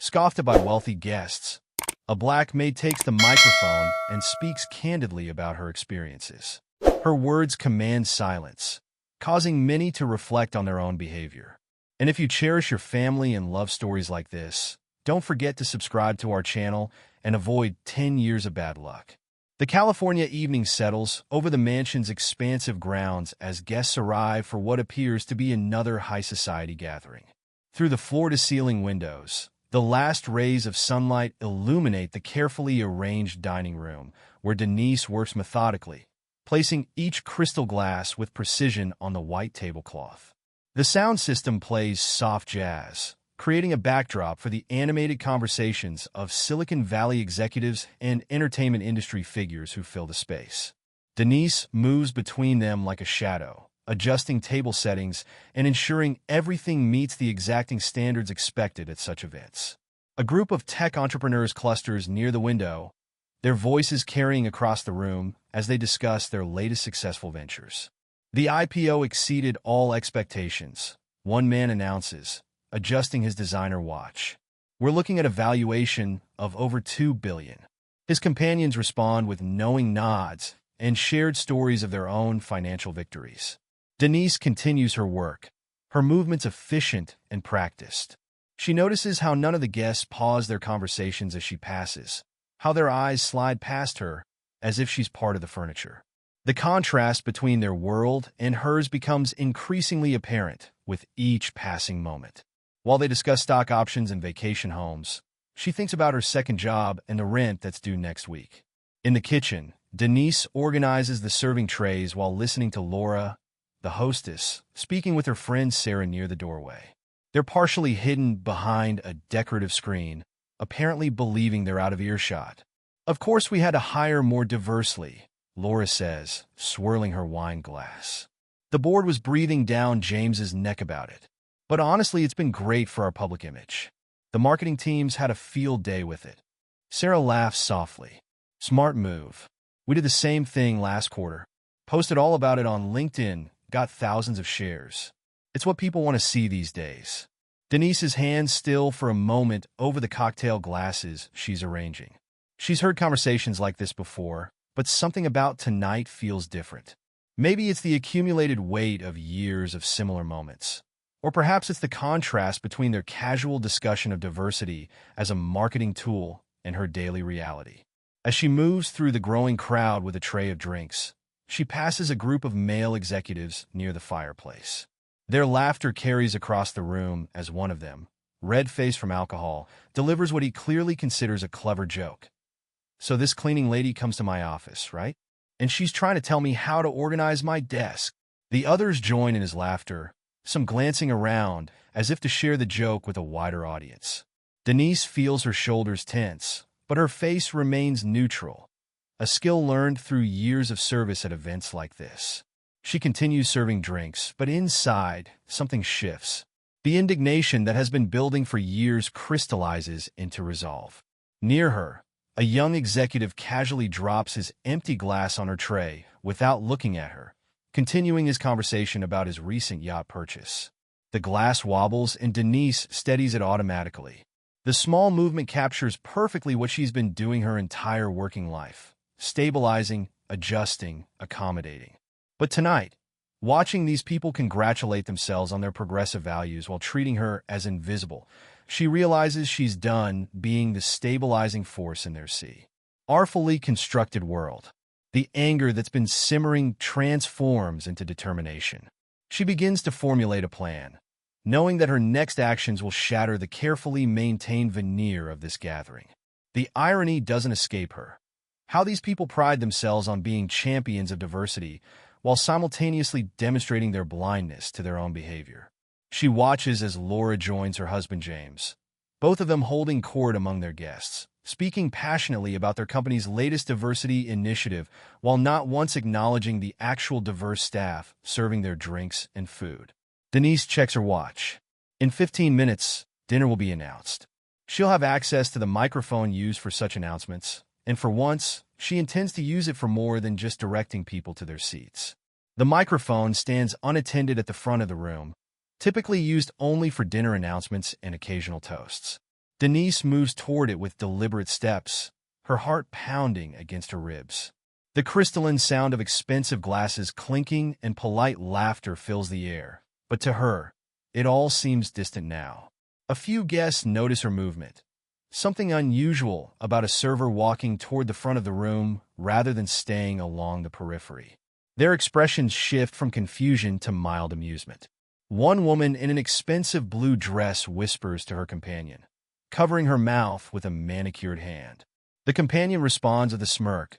Scoffed at by wealthy guests, a black maid takes the microphone and speaks candidly about her experiences. Her words command silence, causing many to reflect on their own behavior. And if you cherish your family and love stories like this, don't forget to subscribe to our channel and avoid 10 years of bad luck. The California evening settles over the mansion's expansive grounds as guests arrive for what appears to be another high society gathering. Through the floor-to-ceiling windows, the last rays of sunlight illuminate the carefully arranged dining room, where Denise works methodically, placing each crystal glass with precision on the white tablecloth. The sound system plays soft jazz, creating a backdrop for the animated conversations of Silicon Valley executives and entertainment industry figures who fill the space. Denise moves between them like a shadow, adjusting table settings and ensuring everything meets the exacting standards expected at such events. A group of tech entrepreneurs clusters near the window, their voices carrying across the room as they discuss their latest successful ventures. The IPO exceeded all expectations, one man announces, adjusting his designer watch. We're looking at a valuation of over $2 billion. His companions respond with knowing nods and shared stories of their own financial victories. Denise continues her work, her movements efficient and practiced. She notices how none of the guests pause their conversations as she passes, how their eyes slide past her as if she's part of the furniture. The contrast between their world and hers becomes increasingly apparent with each passing moment. While they discuss stock options and vacation homes, she thinks about her second job and the rent that's due next week. In the kitchen, Denise organizes the serving trays while listening to Laura, the hostess, speaking with her friend Sarah near the doorway. They're partially hidden behind a decorative screen, apparently believing they're out of earshot. Of course, we had to hire more diversely, Laura says, swirling her wine glass. The board was breathing down James's neck about it. But honestly, it's been great for our public image. The marketing teams had a field day with it. Sarah laughs softly. Smart move. We did the same thing last quarter. Posted all about it on LinkedIn, got thousands of shares. It's what people want to see these days. Denise's hands still for a moment over the cocktail glasses she's arranging. She's heard conversations like this before, but something about tonight feels different. Maybe it's the accumulated weight of years of similar moments. Or perhaps it's the contrast between their casual discussion of diversity as a marketing tool and her daily reality. As she moves through the growing crowd with a tray of drinks, she passes a group of male executives near the fireplace. Their laughter carries across the room as one of them, red-faced from alcohol, delivers what he clearly considers a clever joke. So this cleaning lady comes to my office, right? And she's trying to tell me how to organize my desk. The others join in his laughter, some glancing around as if to share the joke with a wider audience. Denise feels her shoulders tense, but her face remains neutral, a skill learned through years of service at events like this. She continues serving drinks, but inside, something shifts. The indignation that has been building for years crystallizes into resolve. Near her, a young executive casually drops his empty glass on her tray without looking at her, continuing his conversation about his recent yacht purchase. The glass wobbles and Denise steadies it automatically. The small movement captures perfectly what she's been doing her entire working life, stabilizing, adjusting, accommodating. But tonight, watching these people congratulate themselves on their progressive values while treating her as invisible, she realizes she's done being the stabilizing force in their sea. Artfully constructed world. The anger that's been simmering transforms into determination. She begins to formulate a plan, knowing that her next actions will shatter the carefully maintained veneer of this gathering. The irony doesn't escape her. How these people pride themselves on being champions of diversity while simultaneously demonstrating their blindness to their own behavior. She watches as Laura joins her husband James, both of them holding court among their guests, speaking passionately about their company's latest diversity initiative while not once acknowledging the actual diverse staff serving their drinks and food. Denise checks her watch. In 15 minutes, dinner will be announced. She'll have access to the microphone used for such announcements, and for once, she intends to use it for more than just directing people to their seats. The microphone stands unattended at the front of the room, typically used only for dinner announcements and occasional toasts. Denise moves toward it with deliberate steps, her heart pounding against her ribs. The crystalline sound of expensive glasses clinking and polite laughter fills the air, but to her, it all seems distant now. A few guests notice her movement, something unusual about a server walking toward the front of the room rather than staying along the periphery. Their expressions shift from confusion to mild amusement. One woman in an expensive blue dress whispers to her companion, covering her mouth with a manicured hand. The companion responds with a smirk,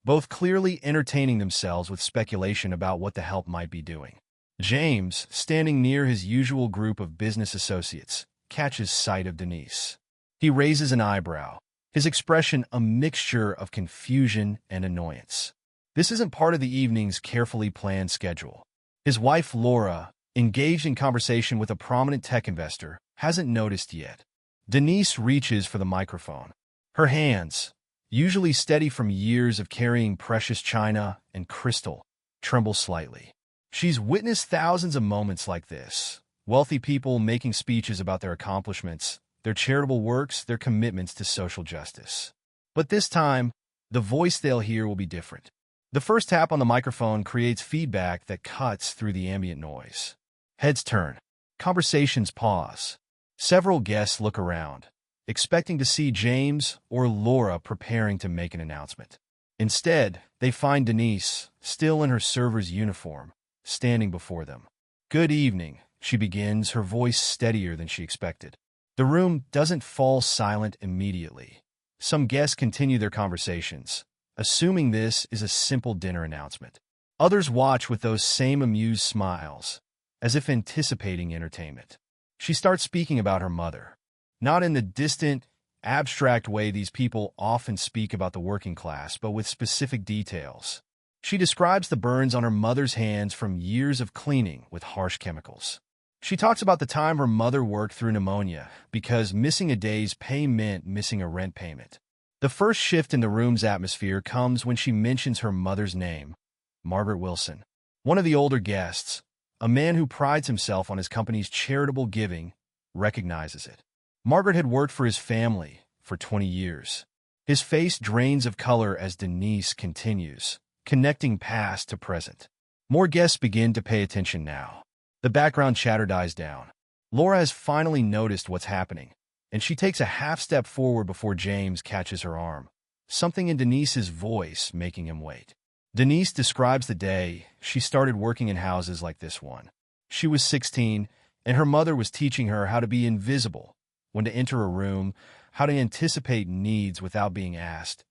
both clearly entertaining themselves with speculation about what the help might be doing. James, standing near his usual group of business associates, catches sight of Denise. He raises an eyebrow, his expression a mixture of confusion and annoyance. This isn't part of the evening's carefully planned schedule. His wife, Laura, engaged in conversation with a prominent tech investor, hasn't noticed yet. Denise reaches for the microphone. Her hands, usually steady from years of carrying precious china and crystal, tremble slightly. She's witnessed thousands of moments like this. Wealthy people making speeches about their accomplishments, their charitable works, their commitments to social justice. But this time, the voice they'll hear will be different. The first tap on the microphone creates feedback that cuts through the ambient noise. Heads turn. Conversations pause. Several guests look around, expecting to see James or Laura preparing to make an announcement. Instead, they find Denise, still in her server's uniform, standing before them. "Good evening," she begins, her voice steadier than she expected. The room doesn't fall silent immediately. Some guests continue their conversations, assuming this is a simple dinner announcement. Others watch with those same amused smiles, as if anticipating entertainment. She starts speaking about her mother, not in the distant, abstract way these people often speak about the working class, but with specific details. She describes the burns on her mother's hands from years of cleaning with harsh chemicals. She talks about the time her mother worked through pneumonia because missing a day's pay meant missing a rent payment. The first shift in the room's atmosphere comes when she mentions her mother's name, Margaret Wilson. One of the older guests, a man who prides himself on his company's charitable giving, recognizes it. Margaret had worked for his family for 20 years. His face drains of color as Denise continues, connecting past to present. More guests begin to pay attention now. The background chatter dies down. Laura has finally noticed what's happening, and she takes a half step forward before James catches her arm, something in Denise's voice making him wait. Denise describes the day she started working in houses like this one. She was 16, and her mother was teaching her how to be invisible, when to enter a room, how to anticipate needs without being asked.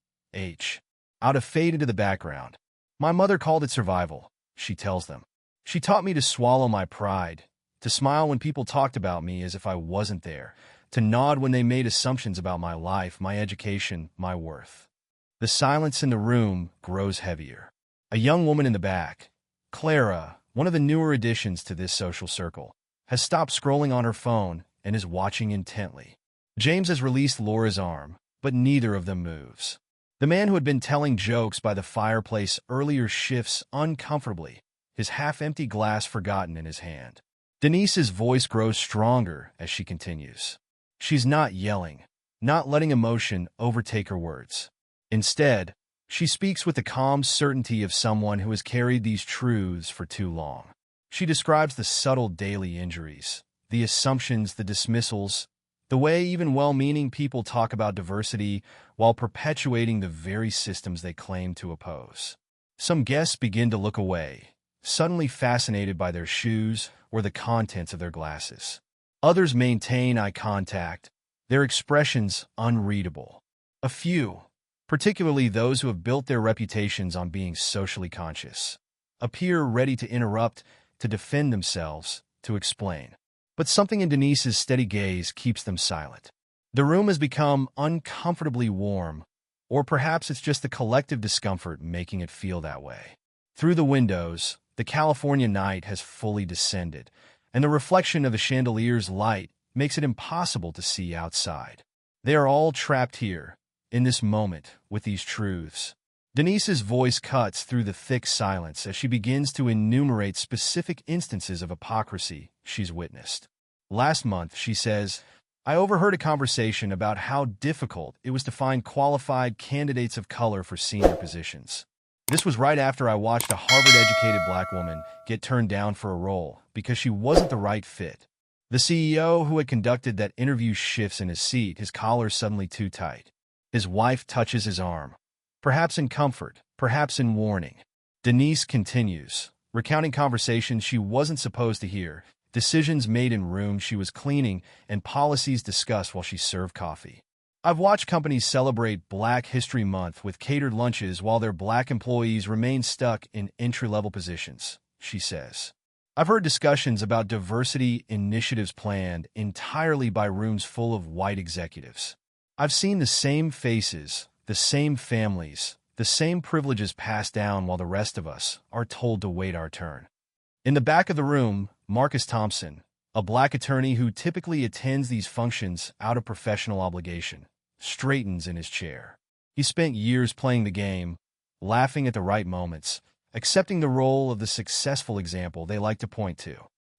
How to fade into the background. "My mother called it survival," she tells them. "She taught me to swallow my pride, to smile when people talked about me as if I wasn't there, to nod when they made assumptions about my life, my education, my worth." The silence in the room grows heavier. A young woman in the back, Clara, one of the newer additions to this social circle, has stopped scrolling on her phone and is watching intently. James has released Laura's arm, but neither of them moves. The man who had been telling jokes by the fireplace earlier shifts uncomfortably, his half-empty glass forgotten in his hand. Denise's voice grows stronger as she continues. She's not yelling, not letting emotion overtake her words. Instead, she speaks with the calm certainty of someone who has carried these truths for too long. She describes the subtle daily injuries, the assumptions, the dismissals, the way even well-meaning people talk about diversity while perpetuating the very systems they claim to oppose. Some guests begin to look away, suddenly fascinated by their shoes or the contents of their glasses. Others maintain eye contact, their expressions unreadable. A few, particularly those who have built their reputations on being socially conscious, appear ready to interrupt, to defend themselves, to explain. But something in Denise's steady gaze keeps them silent. The room has become uncomfortably warm, or perhaps it's just the collective discomfort making it feel that way. Through the windows, the California night has fully descended, and the reflection of the chandelier's light makes it impossible to see outside. They are all trapped here, in this moment, with these truths. Denise's voice cuts through the thick silence as she begins to enumerate specific instances of hypocrisy she's witnessed. Last month, she says, I overheard a conversation about how difficult it was to find qualified candidates of color for senior positions. This was right after I watched a Harvard-educated black woman get turned down for a role because she wasn't the right fit. The CEO who had conducted that interview shifts in his seat, his collar suddenly too tight. His wife touches his arm, perhaps in comfort, perhaps in warning. Denise continues, recounting conversations she wasn't supposed to hear, decisions made in rooms she was cleaning, and policies discussed while she served coffee. I've watched companies celebrate Black History Month with catered lunches while their black employees remain stuck in entry-level positions, she says. I've heard discussions about diversity initiatives planned entirely by rooms full of white executives. I've seen the same faces, the same families, the same privileges passed down while the rest of us are told to wait our turn. In the back of the room, Marcus Thompson, a black attorney who typically attends these functions out of professional obligation, straightens in his chair. He spent years playing the game, laughing at the right moments, accepting the role of the successful example they like to point to.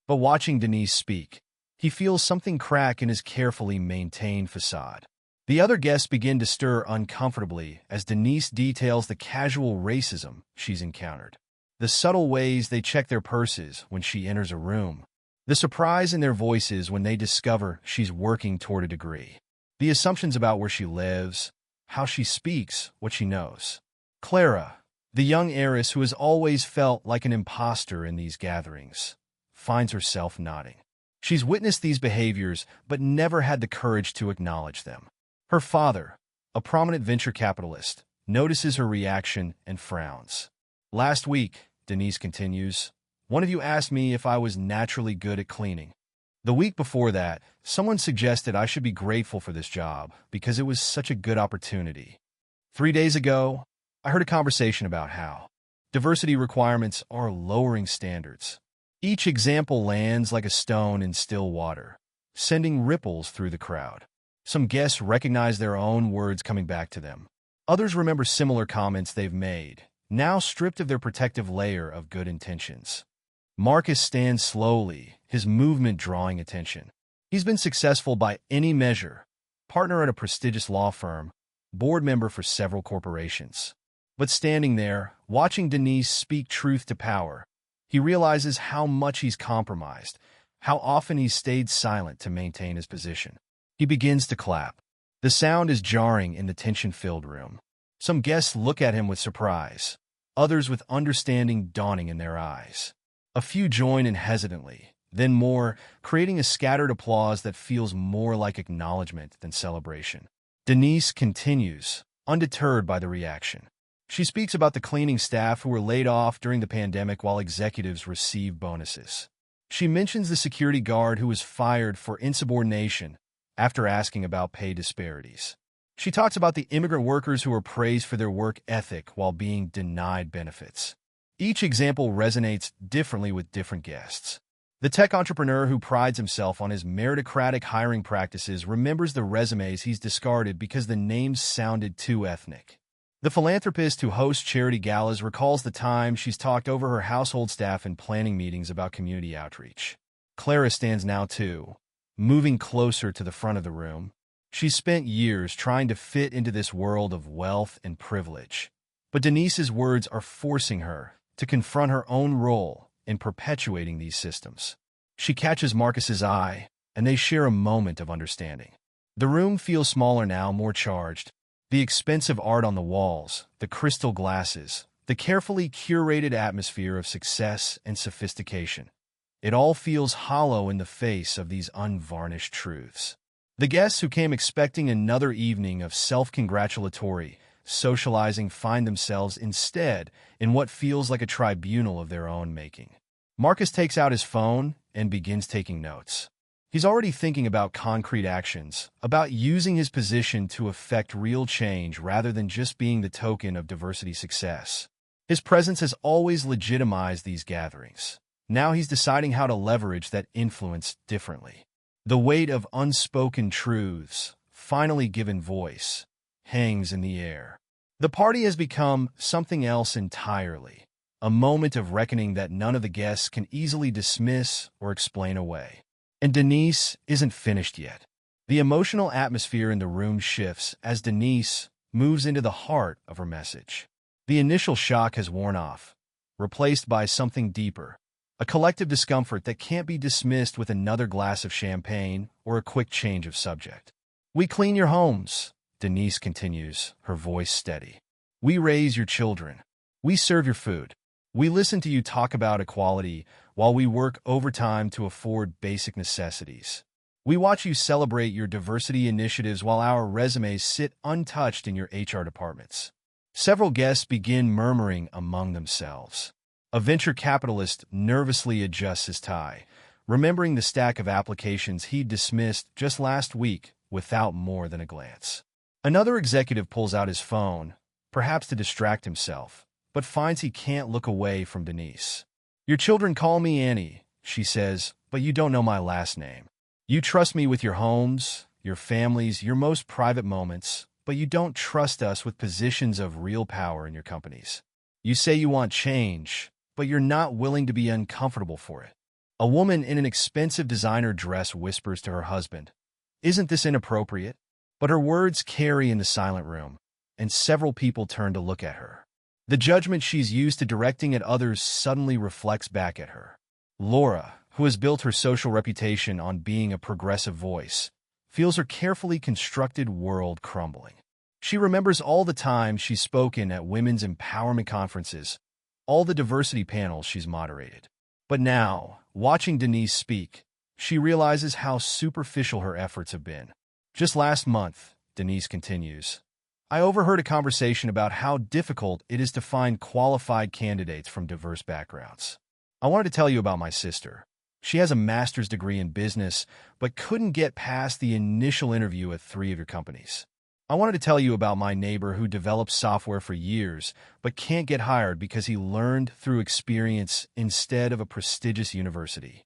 But watching Denise speak, he feels something crack in his carefully maintained facade. The other guests begin to stir uncomfortably as Denise details the casual racism she's encountered, the subtle ways they check their purses when she enters a room, the surprise in their voices when they discover she's working toward a degree, the assumptions about where she lives, how she speaks, what she knows. Clara, the young heiress who has always felt like an imposter in these gatherings, finds herself nodding. She's witnessed these behaviors but never had the courage to acknowledge them. Her father, a prominent venture capitalist, notices her reaction and frowns. Last week, Denise continues, one of you asked me if I was naturally good at cleaning. The week before that, someone suggested I should be grateful for this job because it was such a good opportunity. 3 days ago, I heard a conversation about how diversity requirements are lowering standards. Each example lands like a stone in still water, sending ripples through the crowd. Some guests recognize their own words coming back to them. Others remember similar comments they've made, now stripped of their protective layer of good intentions. Marcus stands slowly, his movement drawing attention. He's been successful by any measure, partner at a prestigious law firm, board member for several corporations. But standing there, watching Denise speak truth to power, he realizes how much he's compromised, how often he's stayed silent to maintain his position. He begins to clap. The sound is jarring in the tension-filled room. Some guests look at him with surprise, others with understanding dawning in their eyes. A few join in hesitantly, then more, creating a scattered applause that feels more like acknowledgement than celebration. Denise continues, undeterred by the reaction. She speaks about the cleaning staff who were laid off during the pandemic while executives receive bonuses. She mentions the security guard who was fired for insubordination after asking about pay disparities. She talks about the immigrant workers who were praised for their work ethic while being denied benefits. Each example resonates differently with different guests. The tech entrepreneur who prides himself on his meritocratic hiring practices remembers the resumes he's discarded because the names sounded too ethnic. The philanthropist who hosts charity galas recalls the time she's talked over her household staff in planning meetings about community outreach. Clara stands now too, moving closer to the front of the room. She's spent years trying to fit into this world of wealth and privilege. But Denise's words are forcing her to confront her own role in perpetuating these systems. She catches Marcus's eye, and they share a moment of understanding. The room feels smaller now, more charged. The expensive art on the walls, the crystal glasses, the carefully curated atmosphere of success and sophistication. It all feels hollow in the face of these unvarnished truths. The guests who came expecting another evening of self-congratulatory socializing find themselves instead in what feels like a tribunal of their own making. Marcus takes out his phone and begins taking notes. He's already thinking about concrete actions, about using his position to effect real change rather than just being the token of diversity success. His presence has always legitimized these gatherings. Now he's deciding how to leverage that influence differently. The weight of unspoken truths, finally given voice, hangs in the air. The party has become something else entirely, a moment of reckoning that none of the guests can easily dismiss or explain away. And Denise isn't finished yet. The emotional atmosphere in the room shifts as Denise moves into the heart of her message. The initial shock has worn off, replaced by something deeper, a collective discomfort that can't be dismissed with another glass of champagne or a quick change of subject. "We clean your homes," Denise continues, her voice steady. "We raise your children. We serve your food. We listen to you talk about equality while we work overtime to afford basic necessities. We watch you celebrate your diversity initiatives while our resumes sit untouched in your HR departments." Several guests begin murmuring among themselves. A venture capitalist nervously adjusts his tie, remembering the stack of applications he'd dismissed just last week without more than a glance. Another executive pulls out his phone, perhaps to distract himself, but finds he can't look away from Denise. "Your children call me Annie," she says, "but you don't know my last name. You trust me with your homes, your families, your most private moments, but you don't trust us with positions of real power in your companies. You say you want change, but you're not willing to be uncomfortable for it." A woman in an expensive designer dress whispers to her husband, "Isn't this inappropriate?" But her words carry in the silent room, and several people turn to look at her. The judgment she's used to directing at others suddenly reflects back at her. Laura, who has built her social reputation on being a progressive voice, feels her carefully constructed world crumbling. She remembers all the times she's spoken at women's empowerment conferences, all the diversity panels she's moderated. But now, watching Denise speak, she realizes how superficial her efforts have been. "Just last month," Denise continues, "I overheard a conversation about how difficult it is to find qualified candidates from diverse backgrounds. I wanted to tell you about my sister. She has a master's degree in business, but couldn't get past the initial interview at 3 of your companies. I wanted to tell you about my neighbor who developed software for years, but can't get hired because he learned through experience instead of a prestigious university."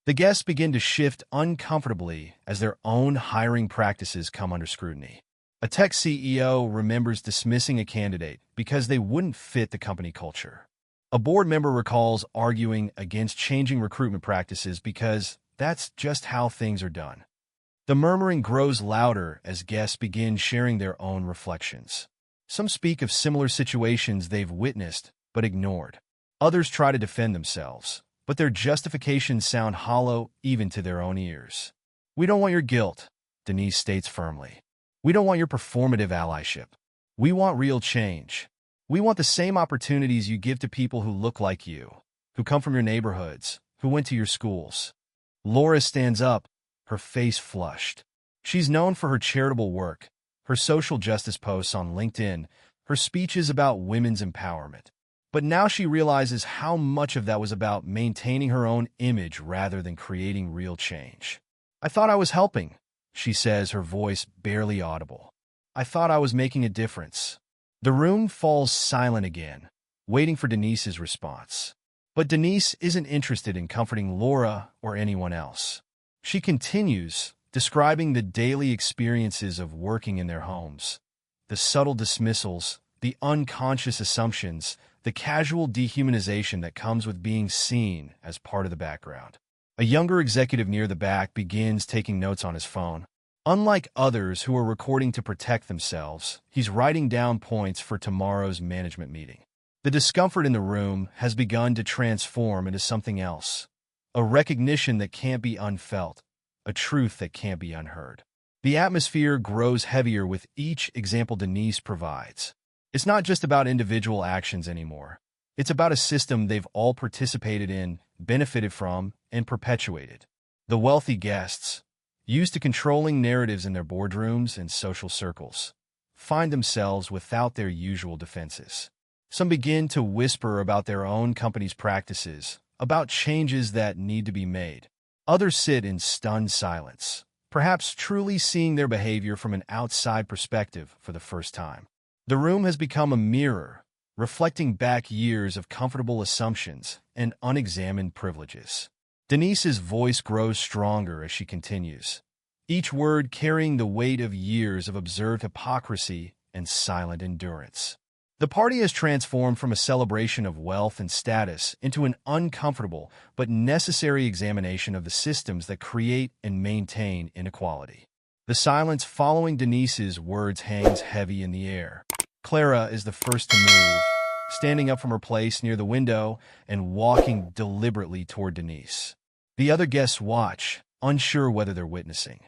The guests begin to shift uncomfortably as their own hiring practices come under scrutiny. A tech CEO remembers dismissing a candidate because they wouldn't fit the company culture. A board member recalls arguing against changing recruitment practices because that's just how things are done. The murmuring grows louder as guests begin sharing their own reflections. Some speak of similar situations they've witnessed but ignored. Others try to defend themselves, but their justifications sound hollow even to their own ears. "We don't want your guilt," Denise states firmly. "We don't want your performative allyship. We want real change. We want the same opportunities you give to people who look like you, who come from your neighborhoods, who went to your schools." Laura stands up, her face flushed. She's known for her charitable work, her social justice posts on LinkedIn, her speeches about women's empowerment. But now she realizes how much of that was about maintaining her own image rather than creating real change. "I thought I was helping," she says, her voice barely audible. "I thought I was making a difference." The room falls silent again, waiting for Denise's response. But Denise isn't interested in comforting Laura or anyone else. She continues, describing the daily experiences of working in their homes, the subtle dismissals, the unconscious assumptions, the casual dehumanization that comes with being seen as part of the background. A younger executive near the back begins taking notes on his phone. Unlike others who are recording to protect themselves, he's writing down points for tomorrow's management meeting. The discomfort in the room has begun to transform into something else, a recognition that can't be unfelt, a truth that can't be unheard. The atmosphere grows heavier with each example Denise provides. It's not just about individual actions anymore. It's about a system they've all participated in, benefited from, and perpetuated. The wealthy guests, used to controlling narratives in their boardrooms and social circles, find themselves without their usual defenses. Some begin to whisper about their own company's practices, about changes that need to be made. Others sit in stunned silence, perhaps truly seeing their behavior from an outside perspective for the first time. The room has become a mirror, reflecting back years of comfortable assumptions and unexamined privileges. Denise's voice grows stronger as she continues, each word carrying the weight of years of observed hypocrisy and silent endurance. The party has transformed from a celebration of wealth and status into an uncomfortable but necessary examination of the systems that create and maintain inequality. The silence following Denise's words hangs heavy in the air. Clara is the first to move, standing up from her place near the window and walking deliberately toward Denise. The other guests watch, unsure whether they're witnessing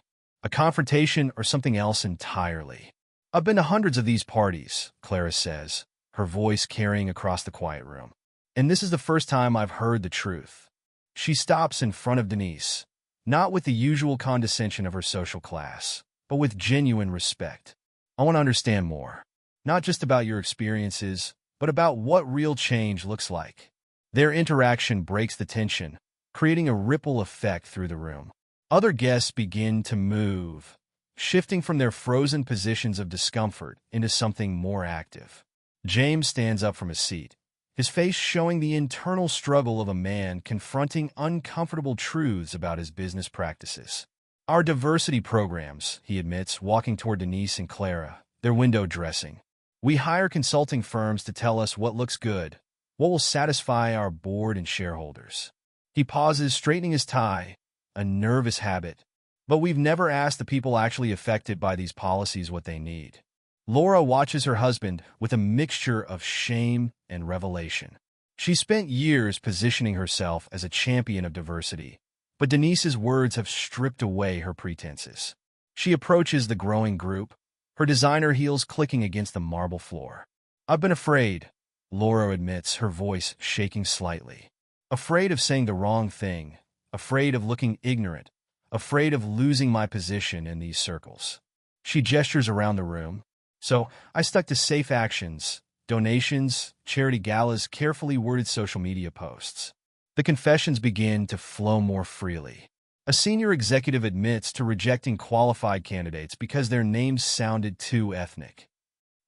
a confrontation or something else entirely. "I've been to hundreds of these parties," Clara says, her voice carrying across the quiet room. "And this is the first time I've heard the truth." She stops in front of Denise, not with the usual condescension of her social class, but with genuine respect. "I want to understand more, not just about your experiences, but about what real change looks like." Their interaction breaks the tension, creating a ripple effect through the room. Other guests begin to move, shifting from their frozen positions of discomfort into something more active. James stands up from his seat, his face showing the internal struggle of a man confronting uncomfortable truths about his business practices. "Our diversity programs," he admits, walking toward Denise and Clara, their window dressing. "We hire consulting firms to tell us what looks good, what will satisfy our board and shareholders." He pauses, straightening his tie, a nervous habit. "But we've never asked the people actually affected by these policies what they need." Laura watches her husband with a mixture of shame and revelation. She spent years positioning herself as a champion of diversity, but Denise's words have stripped away her pretenses. She approaches the growing group, her designer heels clicking against the marble floor. "I've been afraid," Laura admits, her voice shaking slightly. "Afraid of saying the wrong thing, afraid of looking ignorant, afraid of losing my position in these circles." She gestures around the room. "So I stuck to safe actions, donations, charity galas, carefully worded social media posts." The confessions begin to flow more freely. A senior executive admits to rejecting qualified candidates because their names sounded too ethnic.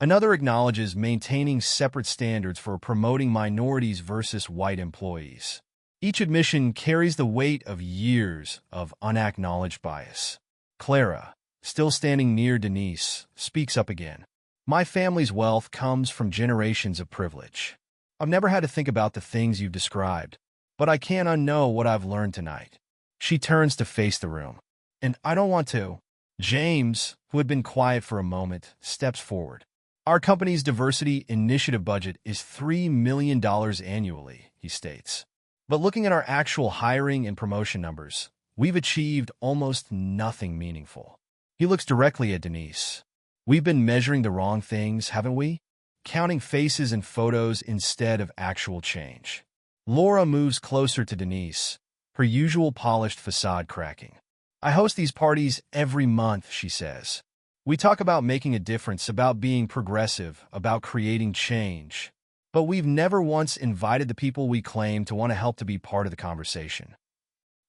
Another acknowledges maintaining separate standards for promoting minorities versus white employees. Each admission carries the weight of years of unacknowledged bias. Clara, still standing near Denise, speaks up again. "My family's wealth comes from generations of privilege. I've never had to think about the things you've described, but I can't unknow what I've learned tonight." She turns to face the room. "And I don't want to." James, who had been quiet for a moment, steps forward. "Our company's diversity initiative budget is $3 million annually," he states. "But looking at our actual hiring and promotion numbers, we've achieved almost nothing meaningful." He looks directly at Denise. "We've been measuring the wrong things, haven't we? Counting faces and photos instead of actual change." Laura moves closer to Denise, her usual polished facade cracking. "I host these parties every month," she says. "We talk about making a difference, about being progressive, about creating change. But we've never once invited the people we claim to want to help to be part of the conversation."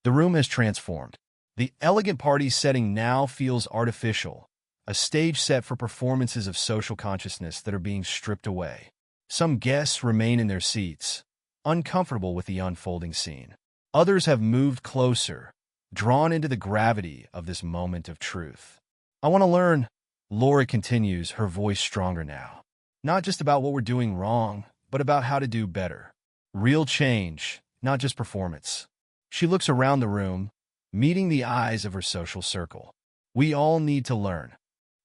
The room has transformed. The elegant party setting now feels artificial, a stage set for performances of social consciousness that are being stripped away. Some guests remain in their seats, uncomfortable with the unfolding scene. Others have moved closer, drawn into the gravity of this moment of truth. "I want to learn," Laura continues, her voice stronger now. "Not just about what we're doing wrong, but about how to do better. Real change, not just performance." She looks around the room, meeting the eyes of her social circle. "We all need to learn."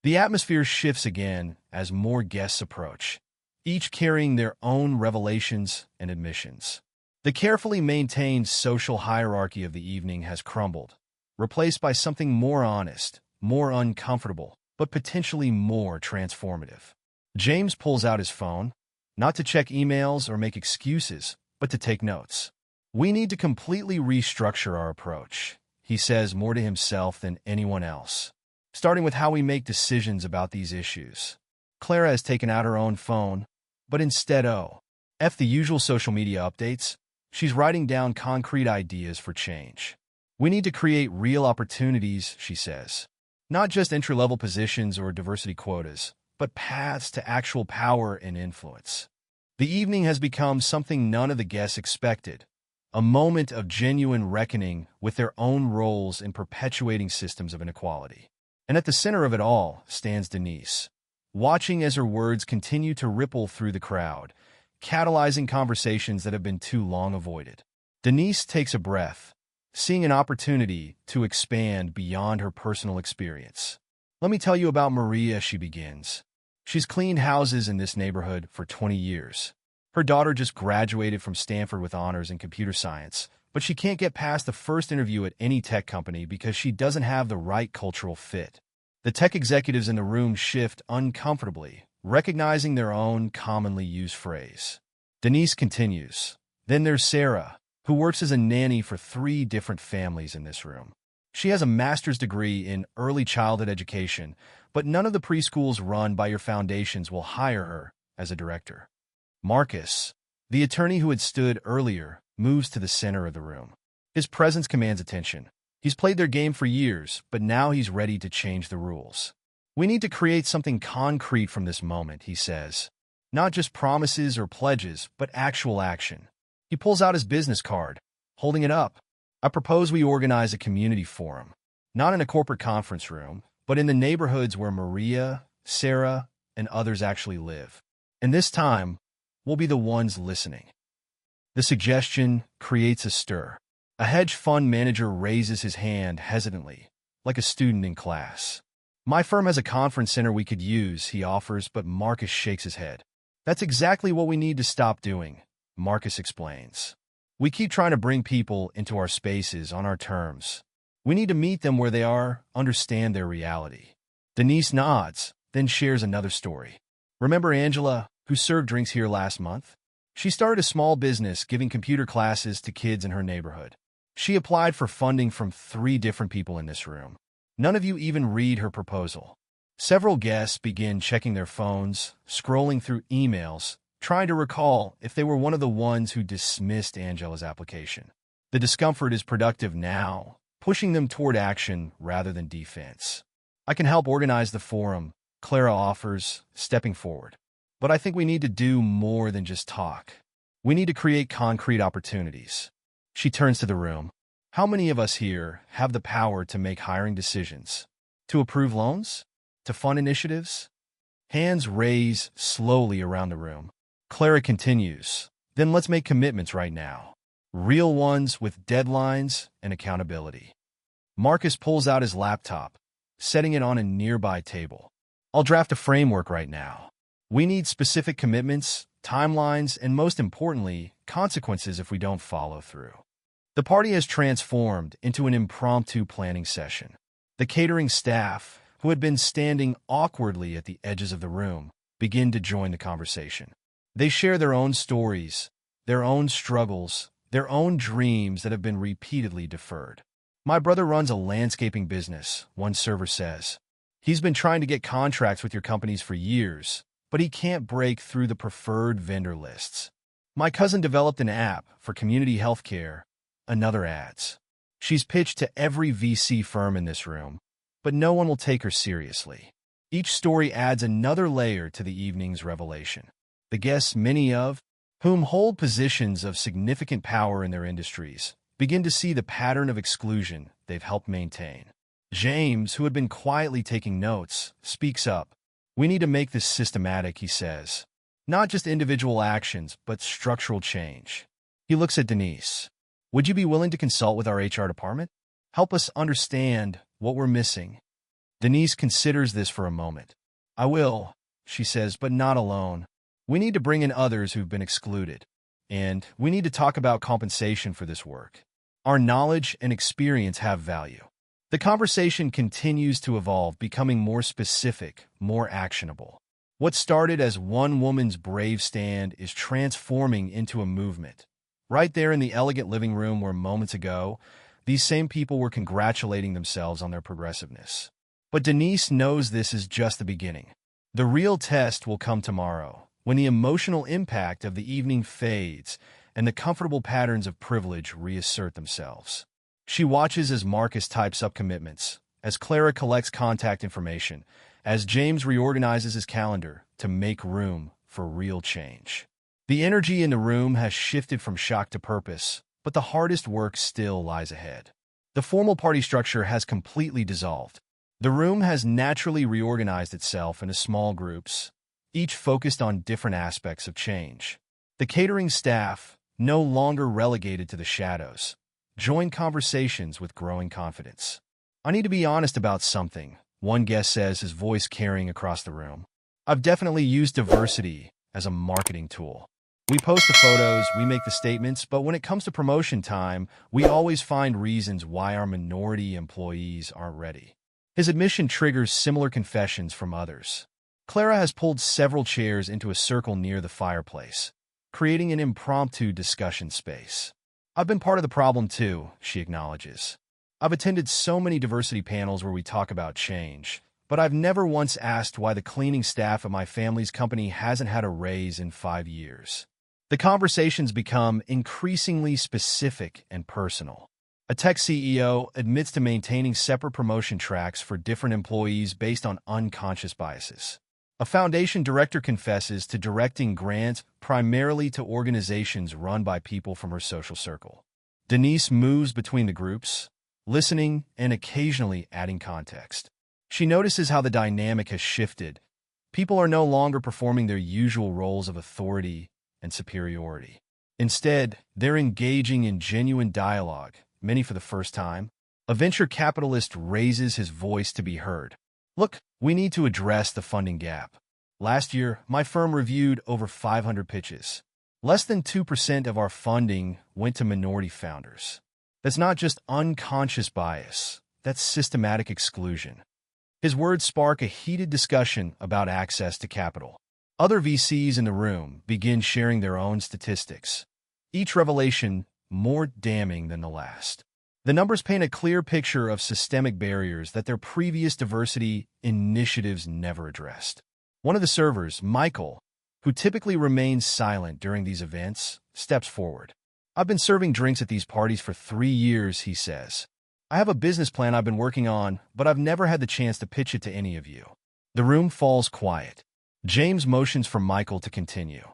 The atmosphere shifts again as more guests approach, each carrying their own revelations and admissions. The carefully maintained social hierarchy of the evening has crumbled, replaced by something more honest, more uncomfortable, but potentially more transformative. James pulls out his phone, not to check emails or make excuses, but to take notes. "We need to completely restructure our approach," he says, more to himself than anyone else, "starting with how we make decisions about these issues." Clara has taken out her own phone, but instead of the usual social media updates, she's writing down concrete ideas for change. "We need to create real opportunities," she says. "Not just entry-level positions or diversity quotas, but paths to actual power and influence." The evening has become something none of the guests expected, a moment of genuine reckoning with their own roles in perpetuating systems of inequality. And at the center of it all stands Denise, watching as her words continue to ripple through the crowd, catalyzing conversations that have been too long avoided. Denise takes a breath, seeing an opportunity to expand beyond her personal experience. Let me tell you about Maria, she begins. She's cleaned houses in this neighborhood for 20 years. Her daughter just graduated from Stanford with honors in computer science, but she can't get past the first interview at any tech company because she doesn't have the right cultural fit. The tech executives in the room shift uncomfortably, recognizing their own commonly used phrase. Denise continues. Then there's Sarah, who works as a nanny for 3 different families in this room. She has a master's degree in early childhood education, but none of the preschools run by your foundations will hire her as a director. Marcus, the attorney who had stood earlier, moves to the center of the room. His presence commands attention. He's played their game for years, but now he's ready to change the rules. We need to create something concrete from this moment, he says. Not just promises or pledges, but actual action. He pulls out his business card, holding it up. I propose we organize a community forum, not in a corporate conference room, but in the neighborhoods where Maria, Sarah, and others actually live. And this time, we'll be the ones listening. The suggestion creates a stir. A hedge fund manager raises his hand hesitantly, like a student in class. My firm has a conference center we could use, he offers, but Marcus shakes his head. That's exactly what we need to stop doing, Marcus explains. We keep trying to bring people into our spaces on our terms. We need to meet them where they are, understand their reality. Denise nods, then shares another story. Remember Angela, who served drinks here last month? She started a small business giving computer classes to kids in her neighborhood. She applied for funding from 3 different people in this room. None of you even read her proposal. Several guests begin checking their phones, scrolling through emails, trying to recall if they were one of the ones who dismissed Angela's application. The discomfort is productive now, pushing them toward action rather than defense. I can help organize the forum, Clara offers, stepping forward. But I think we need to do more than just talk. We need to create concrete opportunities. She turns to the room. How many of us here have the power to make hiring decisions? To approve loans? To fund initiatives? Hands raise slowly around the room. Clara continues. Then let's make commitments right now. Real ones with deadlines and accountability. Marcus pulls out his laptop, setting it on a nearby table. I'll draft a framework right now. We need specific commitments, timelines, and most importantly, consequences if we don't follow through. The party has transformed into an impromptu planning session. The catering staff, who had been standing awkwardly at the edges of the room, begin to join the conversation. They share their own stories, their own struggles, their own dreams that have been repeatedly deferred. My brother runs a landscaping business, one server says. He's been trying to get contracts with your companies for years, but he can't break through the preferred vendor lists. My cousin developed an app for community healthcare, another adds. She's pitched to every VC firm in this room, but no one will take her seriously. Each story adds another layer to the evening's revelation. The guests, many of whom hold positions of significant power in their industries, begin to see the pattern of exclusion they've helped maintain. James, who had been quietly taking notes, speaks up. We need to make this systematic, he says. Not just individual actions, but structural change. He looks at Denise. Would you be willing to consult with our HR department? Help us understand what we're missing. Denise considers this for a moment. I will, she says, but not alone. We need to bring in others who've been excluded. And we need to talk about compensation for this work. Our knowledge and experience have value. The conversation continues to evolve, becoming more specific, more actionable. What started as one woman's brave stand is transforming into a movement. Right there in the elegant living room where moments ago, these same people were congratulating themselves on their progressiveness. But Denise knows this is just the beginning. The real test will come tomorrow, when the emotional impact of the evening fades and the comfortable patterns of privilege reassert themselves. She watches as Marcus types up commitments, as Clara collects contact information, as James reorganizes his calendar to make room for real change. The energy in the room has shifted from shock to purpose, but the hardest work still lies ahead. The formal party structure has completely dissolved. The room has naturally reorganized itself into small groups, each focused on different aspects of change. The catering staff, no longer relegated to the shadows, join conversations with growing confidence. I need to be honest about something, one guest says, his voice carrying across the room. I've definitely used diversity as a marketing tool. We post the photos, we make the statements, but when it comes to promotion time, we always find reasons why our minority employees aren't ready. His admission triggers similar confessions from others. Clara has pulled several chairs into a circle near the fireplace, creating an impromptu discussion space. I've been part of the problem too, she acknowledges. I've attended so many diversity panels where we talk about change, but I've never once asked why the cleaning staff at my family's company hasn't had a raise in 5 years. The conversations become increasingly specific and personal. A tech CEO admits to maintaining separate promotion tracks for different employees based on unconscious biases. A foundation director confesses to directing grants primarily to organizations run by people from her social circle. Denise moves between the groups, listening and occasionally adding context. She notices how the dynamic has shifted. People are no longer performing their usual roles of authority and superiority. Instead, they're engaging in genuine dialogue, many for the first time. A venture capitalist raises his voice to be heard. Look, we need to address the funding gap. Last year, my firm reviewed over 500 pitches. Less than 2% of our funding went to minority founders. That's not just unconscious bias, that's systematic exclusion. His words spark a heated discussion about access to capital. Other VCs in the room begin sharing their own statistics, each revelation more damning than the last. The numbers paint a clear picture of systemic barriers that their previous diversity initiatives never addressed. One of the servers, Michael, who typically remains silent during these events, steps forward. I've been serving drinks at these parties for 3 years, he says. I have a business plan I've been working on, but I've never had the chance to pitch it to any of you. The room falls quiet. James motions for Michael to continue.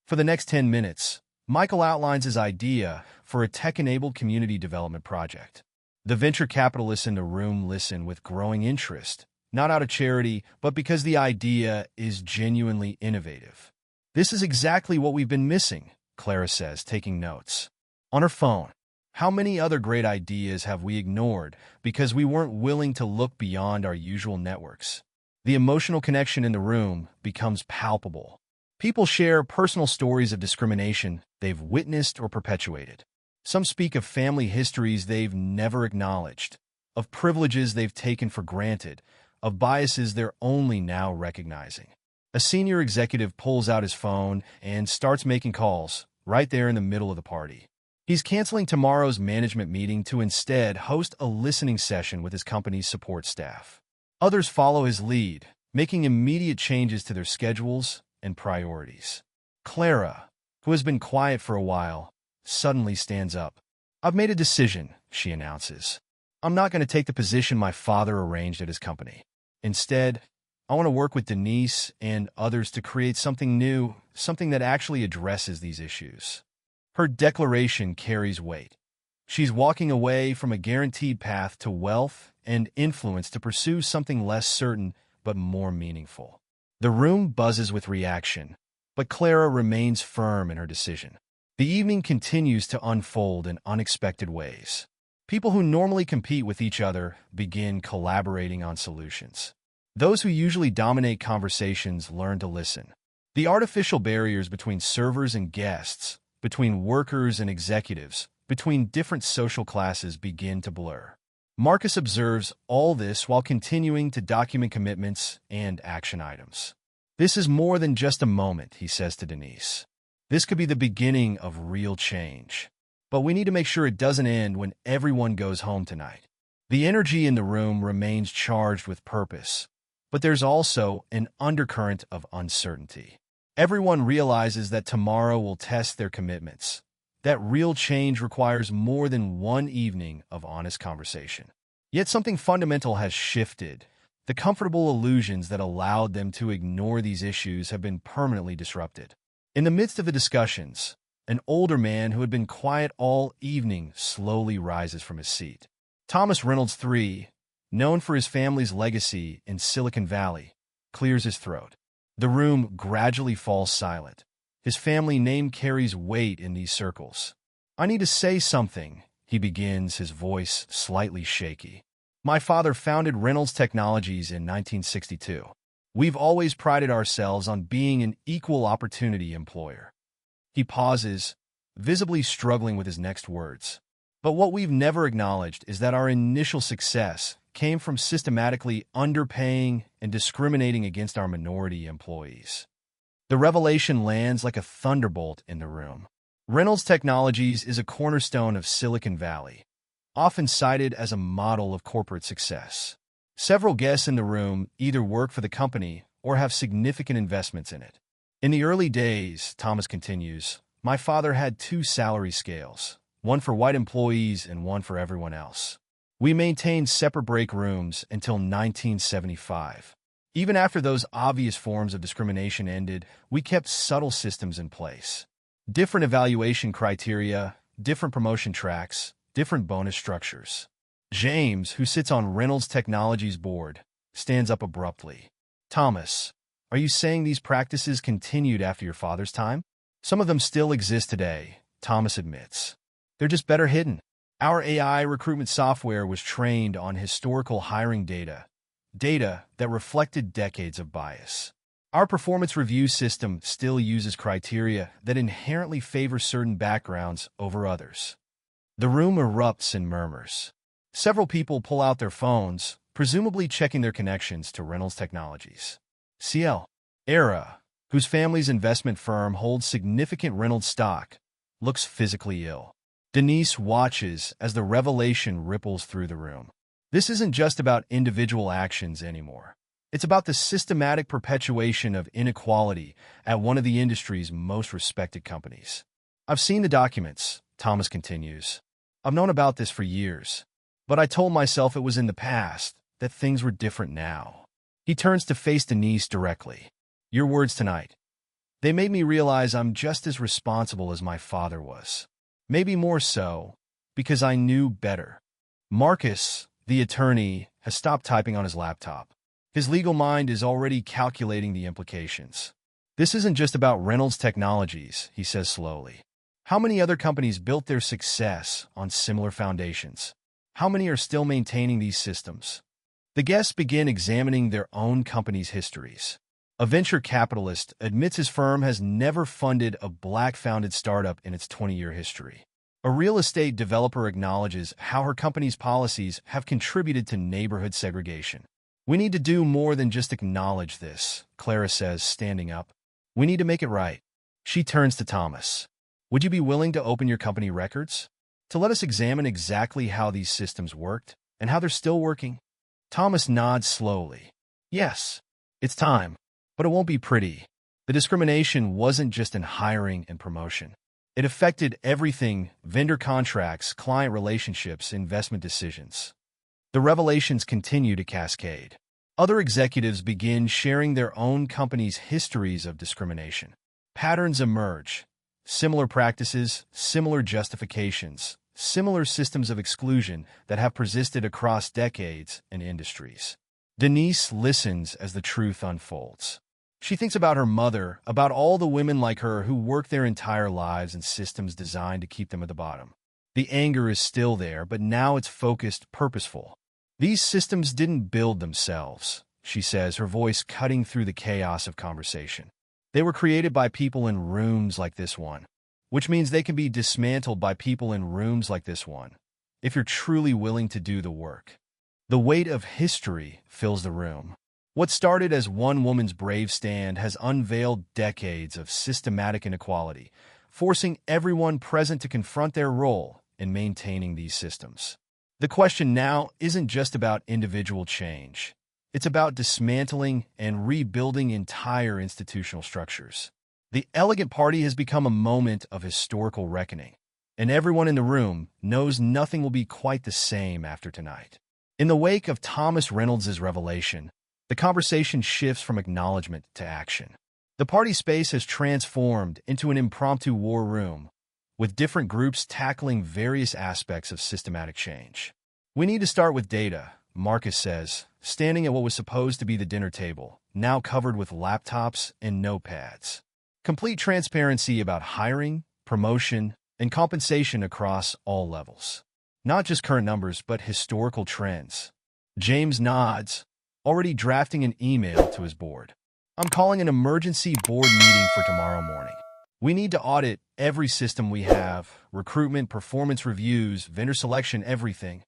For the next 10 minutes, Michael outlines his idea for a tech-enabled community development project. The venture capitalists in the room listen with growing interest, not out of charity, but because the idea is genuinely innovative. This is exactly what we've been missing, Clara says, taking notes. On her phone, how many other great ideas have we ignored because we weren't willing to look beyond our usual networks? The emotional connection in the room becomes palpable. People share personal stories of discrimination they've witnessed or perpetuated. Some speak of family histories they've never acknowledged, of privileges they've taken for granted, of biases they're only now recognizing. A senior executive pulls out his phone and starts making calls right there in the middle of the party. He's canceling tomorrow's management meeting to instead host a listening session with his company's support staff. Others follow his lead, making immediate changes to their schedules and priorities. Clara, who has been quiet for a while, suddenly stands up. I've made a decision, she announces. I'm not going to take the position my father arranged at his company. Instead, I want to work with Denise and others to create something new, something that actually addresses these issues. Her declaration carries weight. She's walking away from a guaranteed path to wealth and influence to pursue something less certain but more meaningful. The room buzzes with reaction, but Clara remains firm in her decision. The evening continues to unfold in unexpected ways. People who normally compete with each other begin collaborating on solutions. Those who usually dominate conversations learn to listen. The artificial barriers between servers and guests, between workers and executives, between different social classes begin to blur. Marcus observes all this while continuing to document commitments and action items. This is more than just a moment, he says to Denise. This could be the beginning of real change. But we need to make sure it doesn't end when everyone goes home tonight. The energy in the room remains charged with purpose, but there's also an undercurrent of uncertainty. Everyone realizes that tomorrow will test their commitments, that real change requires more than one evening of honest conversation. Yet something fundamental has shifted. The comfortable illusions that allowed them to ignore these issues have been permanently disrupted. In the midst of the discussions, an older man who had been quiet all evening slowly rises from his seat. Thomas Reynolds III, known for his family's legacy in Silicon Valley, clears his throat. The room gradually falls silent. His family name carries weight in these circles. I need to say something, he begins, his voice slightly shaky. My father founded Reynolds Technologies in 1962. We've always prided ourselves on being an equal opportunity employer. He pauses, visibly struggling with his next words. But what we've never acknowledged is that our initial success came from systematically underpaying and discriminating against our minority employees. The revelation lands like a thunderbolt in the room. Reynolds Technologies is a cornerstone of Silicon Valley, often cited as a model of corporate success. Several guests in the room either work for the company or have significant investments in it. In the early days, Thomas continues, my father had two salary scales, one for white employees and one for everyone else. We maintained separate break rooms until 1975. Even after those obvious forms of discrimination ended, we kept subtle systems in place. Different evaluation criteria, different promotion tracks, different bonus structures. James, who sits on Reynolds Technologies' board, stands up abruptly. Thomas, are you saying these practices continued after your father's time? Some of them still exist today, Thomas admits. They're just better hidden. Our AI recruitment software was trained on historical hiring data that reflected decades of bias. Our performance review system still uses criteria that inherently favor certain backgrounds over others. The room erupts in murmurs. Several people pull out their phones, presumably checking their connections to Reynolds Technologies. CL. Era, whose family's investment firm holds significant Reynolds stock, looks physically ill. Denise watches as the revelation ripples through the room. This isn't just about individual actions anymore. It's about the systematic perpetuation of inequality at one of the industry's most respected companies. I've seen the documents, Thomas continues. I've known about this for years, but I told myself it was in the past, that things were different now. He turns to face Denise directly. Your words tonight. They made me realize I'm just as responsible as my father was. Maybe more so, because I knew better. Marcus, the attorney, has stopped typing on his laptop. His legal mind is already calculating the implications. This isn't just about Reynolds Technologies, he says slowly. How many other companies built their success on similar foundations? How many are still maintaining these systems? The guests begin examining their own company's histories. A venture capitalist admits his firm has never funded a black-founded startup in its 20-year history. A real estate developer acknowledges how her company's policies have contributed to neighborhood segregation. We need to do more than just acknowledge this, Clara says, standing up. We need to make it right. She turns to Thomas. Would you be willing to open your company records? To let us examine exactly how these systems worked and how they're still working? Thomas nods slowly. Yes, it's time. But it won't be pretty. The discrimination wasn't just in hiring and promotion. It affected everything: vendor contracts, client relationships, investment decisions. The revelations continue to cascade. Other executives begin sharing their own companies' histories of discrimination. Patterns emerge. Similar practices, similar justifications, similar systems of exclusion that have persisted across decades and industries. Denise listens as the truth unfolds. She thinks about her mother, about all the women like her who work their entire lives in systems designed to keep them at the bottom. The anger is still there, but now it's focused, purposeful. These systems didn't build themselves, she says, her voice cutting through the chaos of conversation. They were created by people in rooms like this one, which means they can be dismantled by people in rooms like this one, if you're truly willing to do the work. The weight of history fills the room. What started as one woman's brave stand has unveiled decades of systematic inequality, forcing everyone present to confront their role in maintaining these systems. The question now isn't just about individual change. It's about dismantling and rebuilding entire institutional structures. The elegant party has become a moment of historical reckoning, and everyone in the room knows nothing will be quite the same after tonight. In the wake of Thomas Reynolds' revelation, the conversation shifts from acknowledgement to action. The party space has transformed into an impromptu war room, with different groups tackling various aspects of systematic change. We need to start with data, Marcus says, standing at what was supposed to be the dinner table, now covered with laptops and notepads. Complete transparency about hiring, promotion, and compensation across all levels. Not just current numbers, but historical trends. James nods, already drafting an email to his board. I'm calling an emergency board meeting for tomorrow morning. We need to audit every system we have, recruitment, performance reviews, vendor selection, everything.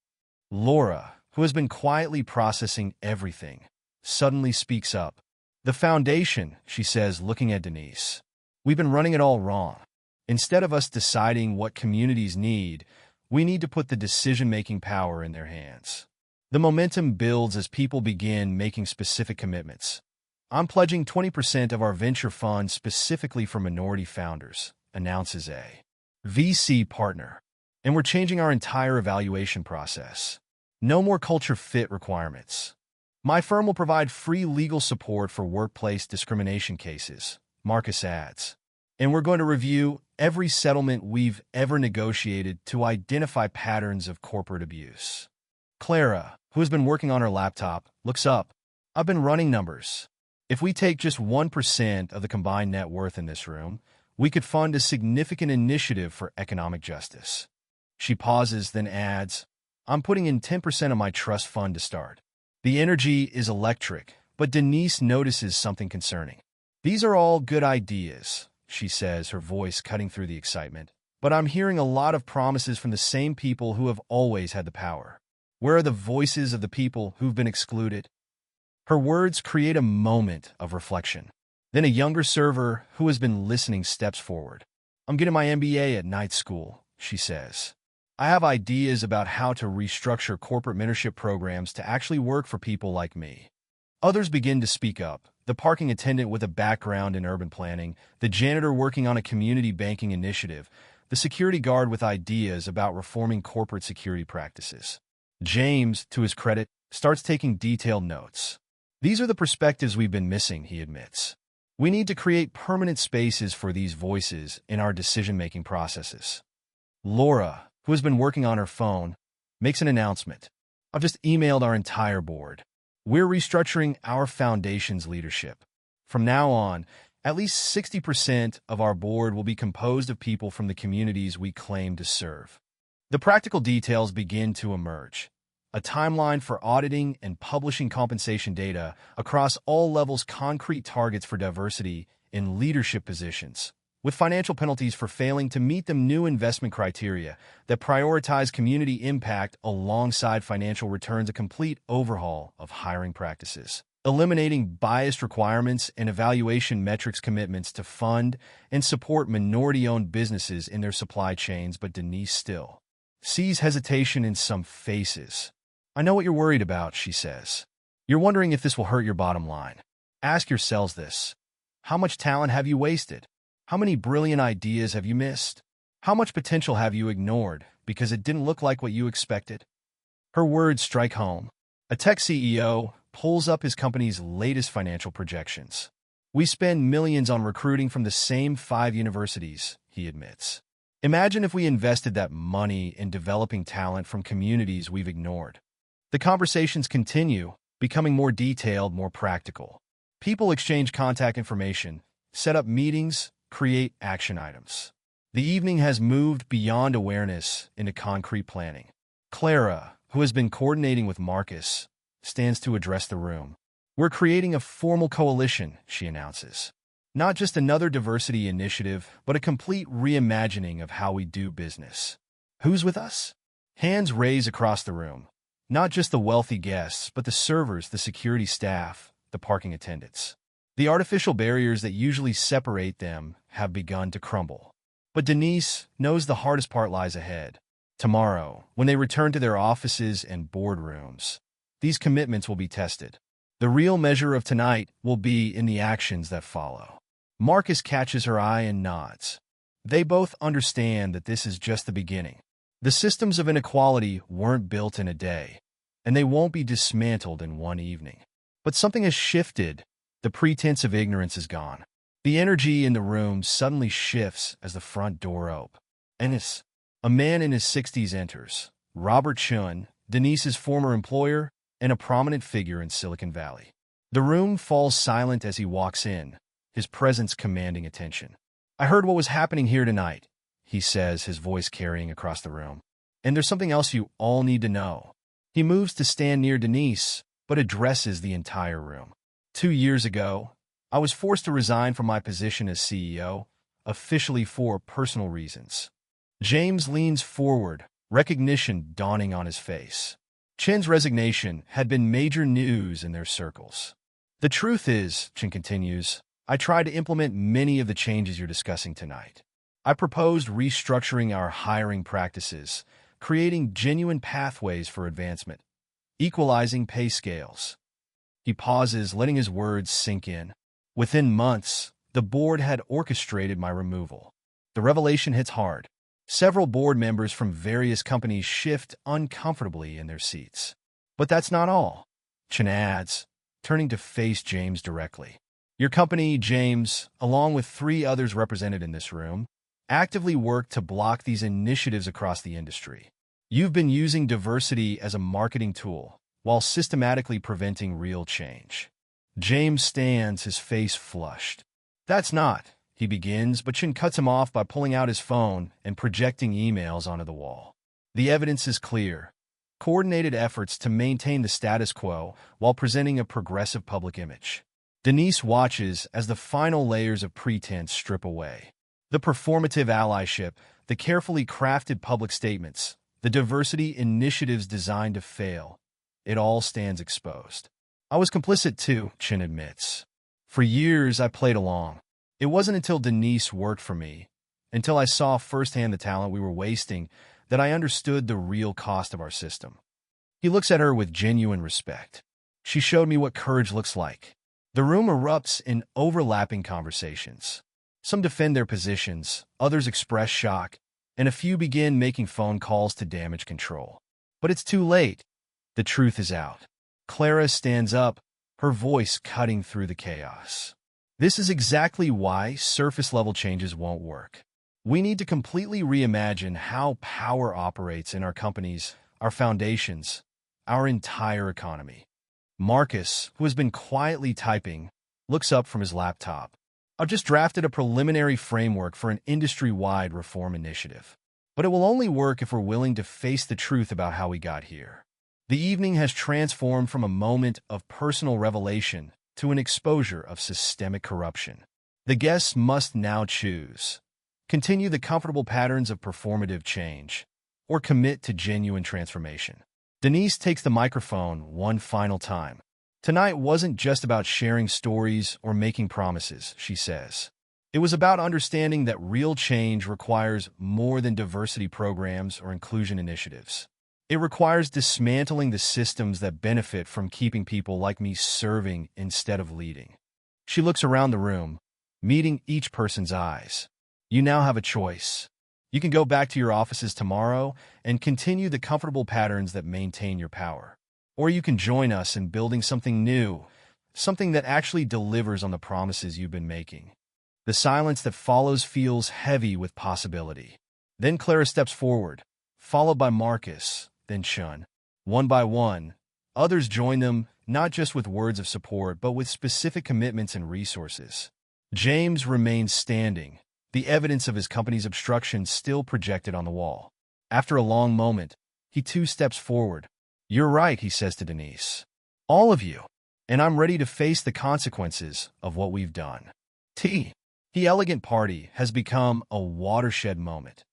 Laura, who has been quietly processing everything, suddenly speaks up. The foundation, she says, looking at Denise. We've been running it all wrong. Instead of us deciding what communities need, we need to put the decision-making power in their hands. The momentum builds as people begin making specific commitments. I'm pledging 20% of our venture fund specifically for minority founders, announces a VC partner. And we're changing our entire evaluation process. No more culture fit requirements. My firm will provide free legal support for workplace discrimination cases, Marcus adds. And we're going to review every settlement we've ever negotiated to identify patterns of corporate abuse. Clara, who has been working on her laptop, looks up. I've been running numbers. If we take just 1% of the combined net worth in this room, we could fund a significant initiative for economic justice. She pauses, then adds, I'm putting in 10% of my trust fund to start. The energy is electric, but Denise notices something concerning. These are all good ideas, she says, her voice cutting through the excitement. But I'm hearing a lot of promises from the same people who have always had the power. Where are the voices of the people who've been excluded? Her words create a moment of reflection. Then a younger server who has been listening steps forward. I'm getting my MBA at night school, she says. I have ideas about how to restructure corporate mentorship programs to actually work for people like me. Others begin to speak up. The parking attendant with a background in urban planning, the janitor working on a community banking initiative, the security guard with ideas about reforming corporate security practices. James, to his credit, starts taking detailed notes. These are the perspectives we've been missing, he admits. We need to create permanent spaces for these voices in our decision-making processes. Laura, who has been working on her phone, makes an announcement. I've just emailed our entire board. We're restructuring our foundation's leadership. From now on, at least 60% of our board will be composed of people from the communities we claim to serve. The practical details begin to emerge. A timeline for auditing and publishing compensation data across all levels, concrete targets for diversity in leadership positions, with financial penalties for failing to meet the new investment criteria that prioritize community impact alongside financial returns, a complete overhaul of hiring practices, eliminating biased requirements and evaluation metrics, commitments to fund and support minority-owned businesses in their supply chains. But Denise still sees hesitation in some faces. I know what you're worried about, she says. You're wondering if this will hurt your bottom line. Ask yourselves this. How much talent have you wasted? How many brilliant ideas have you missed? How much potential have you ignored because it didn't look like what you expected? Her words strike home. A tech CEO pulls up his company's latest financial projections. We spend millions on recruiting from the same 5 universities, he admits. Imagine if we invested that money in developing talent from communities we've ignored. The conversations continue, becoming more detailed, more practical. People exchange contact information, set up meetings, create action items. The evening has moved beyond awareness into concrete planning. Clara, who has been coordinating with Marcus, stands to address the room. We're creating a formal coalition, she announces. Not just another diversity initiative, but a complete reimagining of how we do business. Who's with us? Hands raise across the room. Not just the wealthy guests, but the servers, the security staff, the parking attendants. The artificial barriers that usually separate them have begun to crumble. But Denise knows the hardest part lies ahead. Tomorrow, when they return to their offices and boardrooms, these commitments will be tested. The real measure of tonight will be in the actions that follow. Marcus catches her eye and nods. They both understand that this is just the beginning. The systems of inequality weren't built in a day, and they won't be dismantled in one evening. But something has shifted. The pretense of ignorance is gone. The energy in the room suddenly shifts as the front door opens. And a man in his 60s enters. Robert Chun, Denise's former employer, and a prominent figure in Silicon Valley. The room falls silent as he walks in, his presence commanding attention. I heard what was happening here tonight, he says, his voice carrying across the room. And there's something else you all need to know. He moves to stand near Denise, but addresses the entire room. 2 years ago, I was forced to resign from my position as CEO, officially for personal reasons. James leans forward, recognition dawning on his face. Chen's resignation had been major news in their circles. The truth is, Chen continues, I tried to implement many of the changes you're discussing tonight. I proposed restructuring our hiring practices, creating genuine pathways for advancement, equalizing pay scales. He pauses, letting his words sink in. Within months, the board had orchestrated my removal. The revelation hits hard. Several board members from various companies shift uncomfortably in their seats. But that's not all, Chen adds, turning to face James directly. Your company, James, along with 3 others represented in this room, actively work to block these initiatives across the industry. You've been using diversity as a marketing tool, while systematically preventing real change. James stands, his face flushed. That's not, he begins, but Chen cuts him off by pulling out his phone and projecting emails onto the wall. The evidence is clear. Coordinated efforts to maintain the status quo while presenting a progressive public image. Denise watches as the final layers of pretense strip away. The performative allyship, the carefully crafted public statements, the diversity initiatives designed to fail. It all stands exposed. I was complicit too, Chen admits. For years, I played along. It wasn't until Denise worked for me, until I saw firsthand the talent we were wasting, that I understood the real cost of our system. He looks at her with genuine respect. She showed me what courage looks like. The room erupts in overlapping conversations. Some defend their positions, others express shock, and a few begin making phone calls to damage control. But it's too late. The truth is out. Clara stands up, her voice cutting through the chaos. This is exactly why surface-level changes won't work. We need to completely reimagine how power operates in our companies, our foundations, our entire economy. Marcus, who has been quietly typing, looks up from his laptop. I've just drafted a preliminary framework for an industry-wide reform initiative. But it will only work if we're willing to face the truth about how we got here. The evening has transformed from a moment of personal revelation to an exposure of systemic corruption. The guests must now choose. Continue the comfortable patterns of performative change, or commit to genuine transformation. Denise takes the microphone one final time. Tonight wasn't just about sharing stories or making promises, she says. It was about understanding that real change requires more than diversity programs or inclusion initiatives. It requires dismantling the systems that benefit from keeping people like me serving instead of leading. She looks around the room, meeting each person's eyes. You now have a choice. You can go back to your offices tomorrow and continue the comfortable patterns that maintain your power. Or you can join us in building something new, something that actually delivers on the promises you've been making. The silence that follows feels heavy with possibility. Then Clara steps forward, followed by Marcus, then Shun. One by one, others join them, not just with words of support, but with specific commitments and resources. James remains standing, the evidence of his company's obstruction still projected on the wall. After a long moment, he too steps forward. You're right, he says to Denise. All of you. And I'm ready to face the consequences of what we've done. The elegant party has become a watershed moment.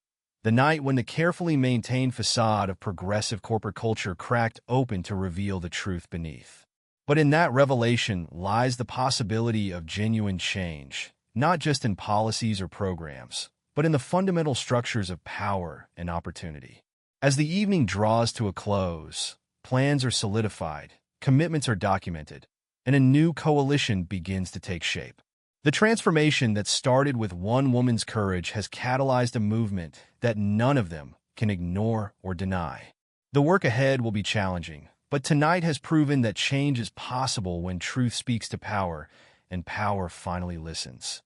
The night when the carefully maintained facade of progressive corporate culture cracked open to reveal the truth beneath. But in that revelation lies the possibility of genuine change, not just in policies or programs, but in the fundamental structures of power and opportunity. As the evening draws to a close, plans are solidified, commitments are documented, and a new coalition begins to take shape. The transformation that started with one woman's courage has catalyzed a movement that none of them can ignore or deny. The work ahead will be challenging, but tonight has proven that change is possible when truth speaks to power and power finally listens.